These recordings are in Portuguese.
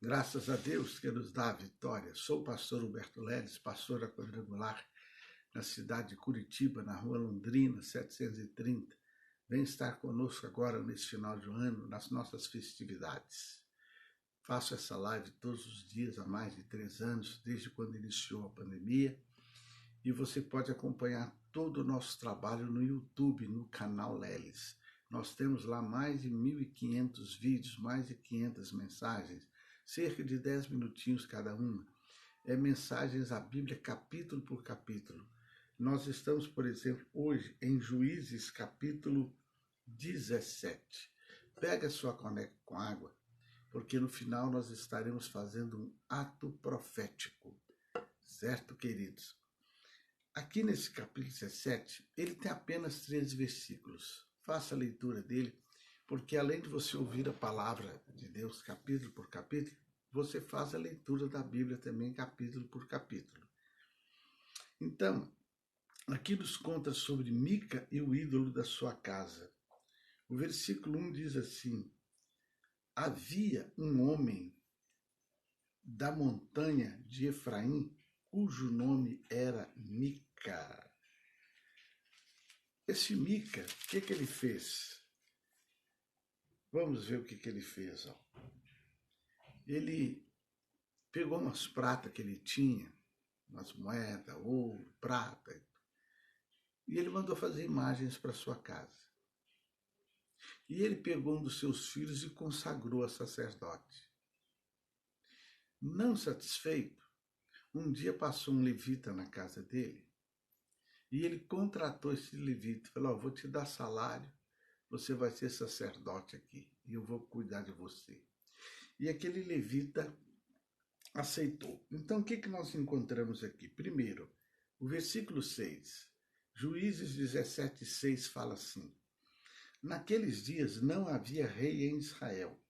Graças a Deus que nos dá a vitória. Sou o pastor Humberto Leles, pastor da Quadrangular, na cidade de Curitiba, na rua Londrina, 730. Vem estar conosco agora nesse final de ano, nas nossas festividades. Faço essa live todos os dias há mais de 3 anos, desde quando iniciou a pandemia. E você pode acompanhar todo o nosso trabalho no YouTube, no canal Leles. Nós temos lá mais de 1.500 vídeos, mais de 500 mensagens, cerca de 10 minutinhos cada uma. É mensagens à Bíblia, capítulo por capítulo. Nós estamos, por exemplo, hoje em Juízes, capítulo 17. Pega a sua caneca com água, porque no final nós estaremos fazendo um ato profético. Certo, queridos? Aqui nesse capítulo 17, ele tem apenas 13 versículos. Faça a leitura dele, porque além de você ouvir a palavra de Deus capítulo por capítulo, você faz a leitura da Bíblia também capítulo por capítulo. Então, aqui nos conta sobre Mica e o ídolo da sua casa. O versículo 1 diz assim: havia um homem da montanha de Efraim, cujo nome era Mica. Esse Mica, o que ele fez? Vamos ver o que ele fez. Ó. Ele pegou umas pratas que ele tinha, umas moedas, ouro, prata, e ele mandou fazer imagens para sua casa. E ele pegou um dos seus filhos e consagrou a sacerdote. Não satisfeito, um dia passou um levita na casa dele, e ele contratou esse levita, falou: vou te dar salário, você vai ser sacerdote aqui, e eu vou cuidar de você. E aquele levita aceitou. Então, o que nós encontramos aqui? Primeiro, o versículo 6, Juízes 17, 6 fala assim: naqueles dias não havia rei em Israel.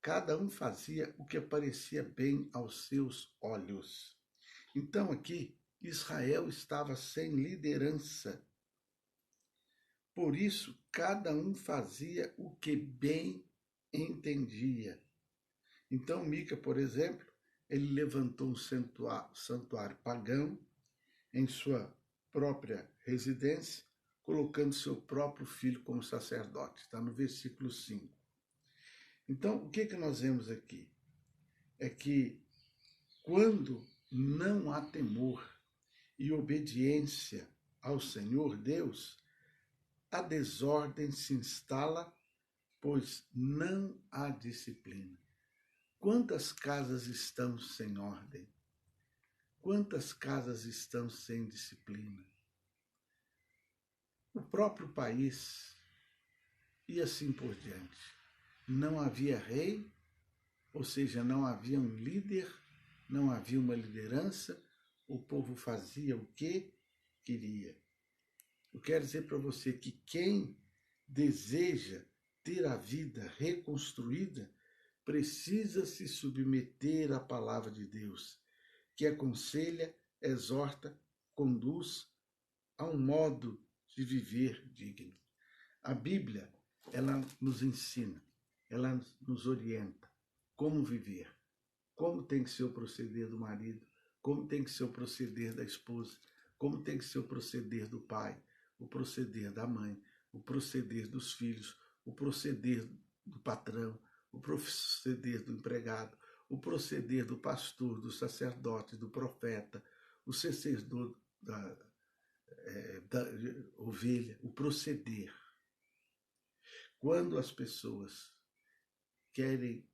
Cada um fazia o que parecia bem aos seus olhos. Então, aqui, Israel estava sem liderança. Por isso, cada um fazia o que bem entendia. Então, Mica, por exemplo, ele levantou um santuário pagão em sua própria residência, colocando seu próprio filho como sacerdote. Está no versículo 5. Então, o que nós vemos aqui? É que quando não há temor e obediência ao Senhor Deus, a desordem se instala, pois não há disciplina. Quantas casas estão sem ordem? Quantas casas estão sem disciplina? O próprio país, e assim por diante. Não havia rei, ou seja, não havia um líder, não havia uma liderança, o povo fazia o que queria. Eu quero dizer para você que quem deseja ter a vida reconstruída precisa se submeter à palavra de Deus, que aconselha, exorta, conduz a um modo de viver digno. A Bíblia, ela nos ensina, ela nos orienta como viver, como tem que ser o proceder do marido, como tem que ser o proceder da esposa, como tem que ser o proceder do pai, o proceder da mãe, o proceder dos filhos, o proceder do patrão, o proceder do empregado, o proceder do pastor, do sacerdote, do profeta, o sucessor da ovelha, o proceder. Quando as pessoas querem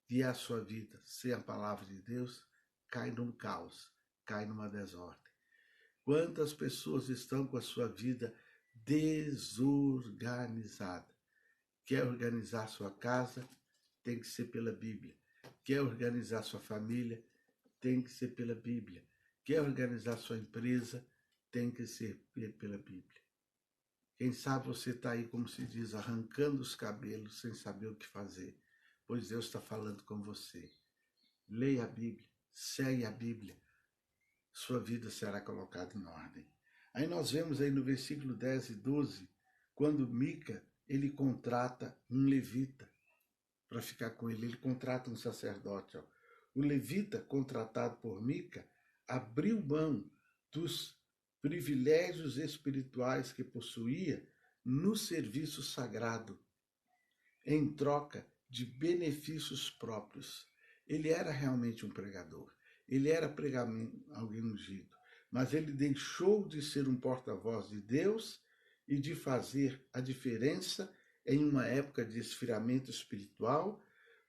guiar a sua vida sem a palavra de Deus, cai num caos, cai numa desordem. Quantas pessoas estão com a sua vida desorganizada? Quer organizar sua casa? Tem que ser pela Bíblia. Quer organizar sua família? Tem que ser pela Bíblia. Quer organizar sua empresa? Tem que ser pela Bíblia. Quem sabe você está aí, como se diz, arrancando os cabelos sem saber o que fazer, pois Deus está falando com você. Leia a Bíblia, segue a Bíblia, sua vida será colocada em ordem. Aí nós vemos aí no versículo 10 e 12, quando Mica, ele contrata um levita. para ficar com ele. Ele contrata um sacerdote. Ó. O levita, contratado por Mica, abriu mão dos privilégios espirituais que possuía no serviço sagrado, em troca de benefícios próprios. Ele era realmente um pregador. Ele era alguém ungido. Mas ele deixou de ser um porta-voz de Deus e de fazer a diferença em uma época de esfriamento espiritual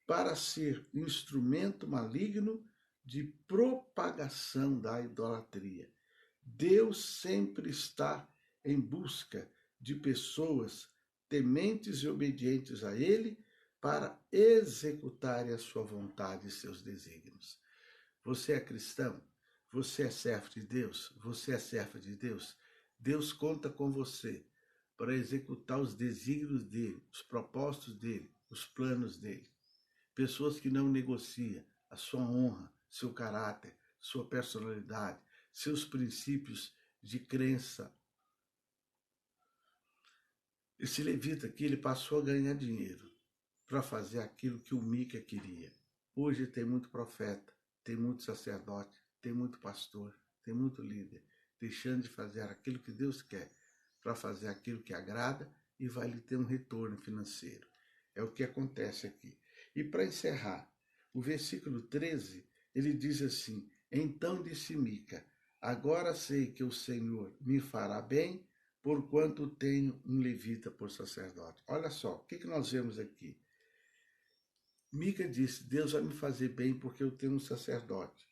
para ser instrumento maligno de propagação da idolatria. Deus sempre está em busca de pessoas tementes e obedientes a Ele para executarem a sua vontade e seus desígnios. Você é cristão? Você é servo de Deus? Você é serva de Deus? Deus conta com você para executar os desígnios dele, os propósitos dele, os planos dele. Pessoas que não negociam a sua honra, seu caráter, sua personalidade, seus princípios de crença. Esse levita aqui, ele passou a ganhar dinheiro para fazer aquilo que o Mica queria. Hoje tem muito profeta, tem muito sacerdote, tem muito pastor, tem muito líder, deixando de fazer aquilo que Deus quer para fazer aquilo que agrada e vai lhe ter um retorno financeiro. É o que acontece aqui. E para encerrar, o versículo 13, ele diz assim: então disse Mica, agora sei que o Senhor me fará bem, porquanto tenho um levita por sacerdote. Olha só, o que nós vemos aqui? Mica disse, Deus vai me fazer bem porque eu tenho um sacerdote.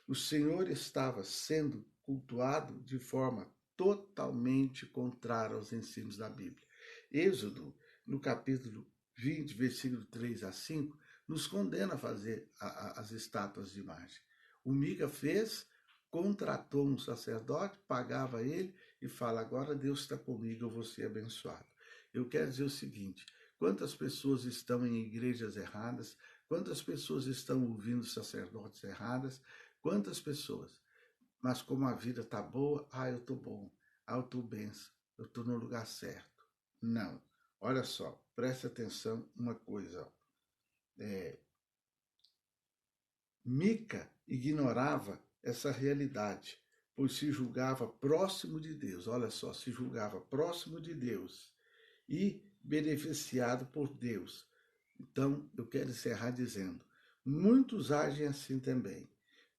O Senhor estava sendo cultuado de forma totalmente contrária aos ensinos da Bíblia. Êxodo, no capítulo 20, versículo 3 a 5, nos condena a fazer as estátuas de imagem. O Mica fez, contratou um sacerdote, pagava ele e fala, agora Deus está comigo, eu vou ser abençoado. Eu quero dizer o seguinte, quantas pessoas estão em igrejas erradas, quantas pessoas estão ouvindo sacerdotes erradas, quantas pessoas, mas como a vida está boa, eu estou bom, eu estou benção, eu estou no lugar certo. Não, olha só, preste atenção uma coisa. Mica ignorava essa realidade, pois se julgava próximo de Deus, olha só, se julgava próximo de Deus e beneficiado por Deus. Então, eu quero encerrar dizendo, muitos agem assim também,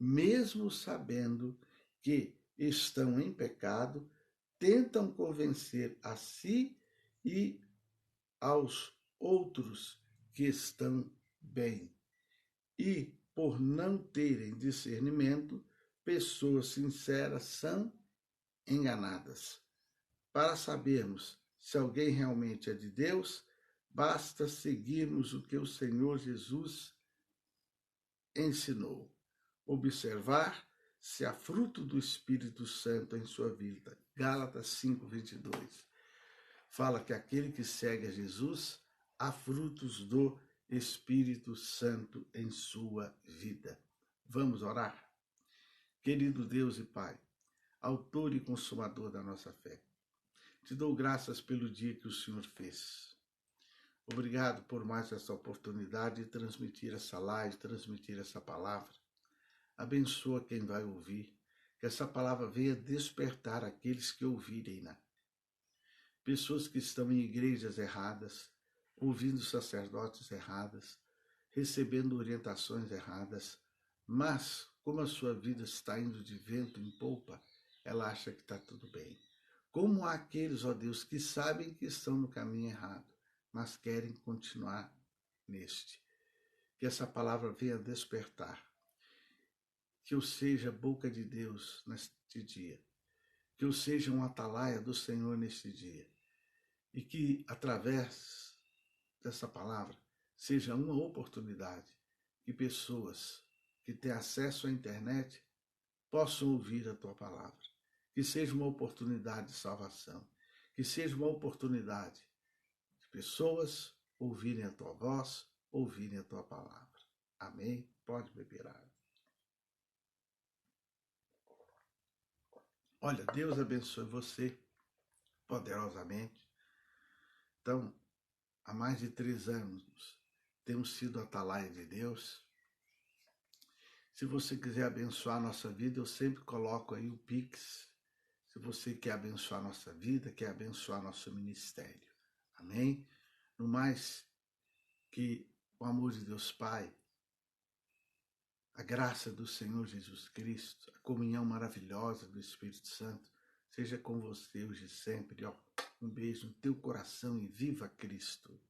mesmo sabendo que estão em pecado, tentam convencer a si e aos outros que estão bem. E, por não terem discernimento, pessoas sinceras são enganadas. Para sabermos se alguém realmente é de Deus, basta seguirmos o que o Senhor Jesus ensinou. Observar se há fruto do Espírito Santo em sua vida. Gálatas 5:22. Fala que aquele que segue a Jesus, há frutos do Espírito Santo em sua vida. Vamos orar? Querido Deus e Pai, autor e consumador da nossa fé, te dou graças pelo dia que o Senhor fez. Obrigado por mais essa oportunidade de transmitir essa live, transmitir essa palavra. Abençoa quem vai ouvir, que essa palavra venha despertar aqueles que ouvirem-na. Pessoas que estão em igrejas erradas, ouvindo sacerdotes erradas, recebendo orientações erradas, mas como a sua vida está indo de vento em polpa, ela acha que está tudo bem. Como há aqueles, ó Deus, que sabem que estão no caminho errado, mas querem continuar neste. Que essa palavra venha despertar. Que eu seja boca de Deus neste dia. Que eu seja um atalaia do Senhor neste dia. E que, através dessa palavra, seja uma oportunidade que pessoas que têm acesso à internet possam ouvir a tua palavra. Que seja uma oportunidade de salvação. Que seja uma oportunidade de pessoas ouvirem a tua voz, ouvirem a tua palavra. Amém? Pode beber água. Olha, Deus abençoe você poderosamente. Então, há mais de 3 anos, temos sido atalaia de Deus. Se você quiser abençoar a nossa vida, eu sempre coloco aí o Pix. Se você quer abençoar a nossa vida, quer abençoar nosso ministério. Amém? No mais, que o amor de Deus Pai, a graça do Senhor Jesus Cristo, a comunhão maravilhosa do Espírito Santo, seja com você hoje e sempre. Ó, um beijo no teu coração e viva Cristo!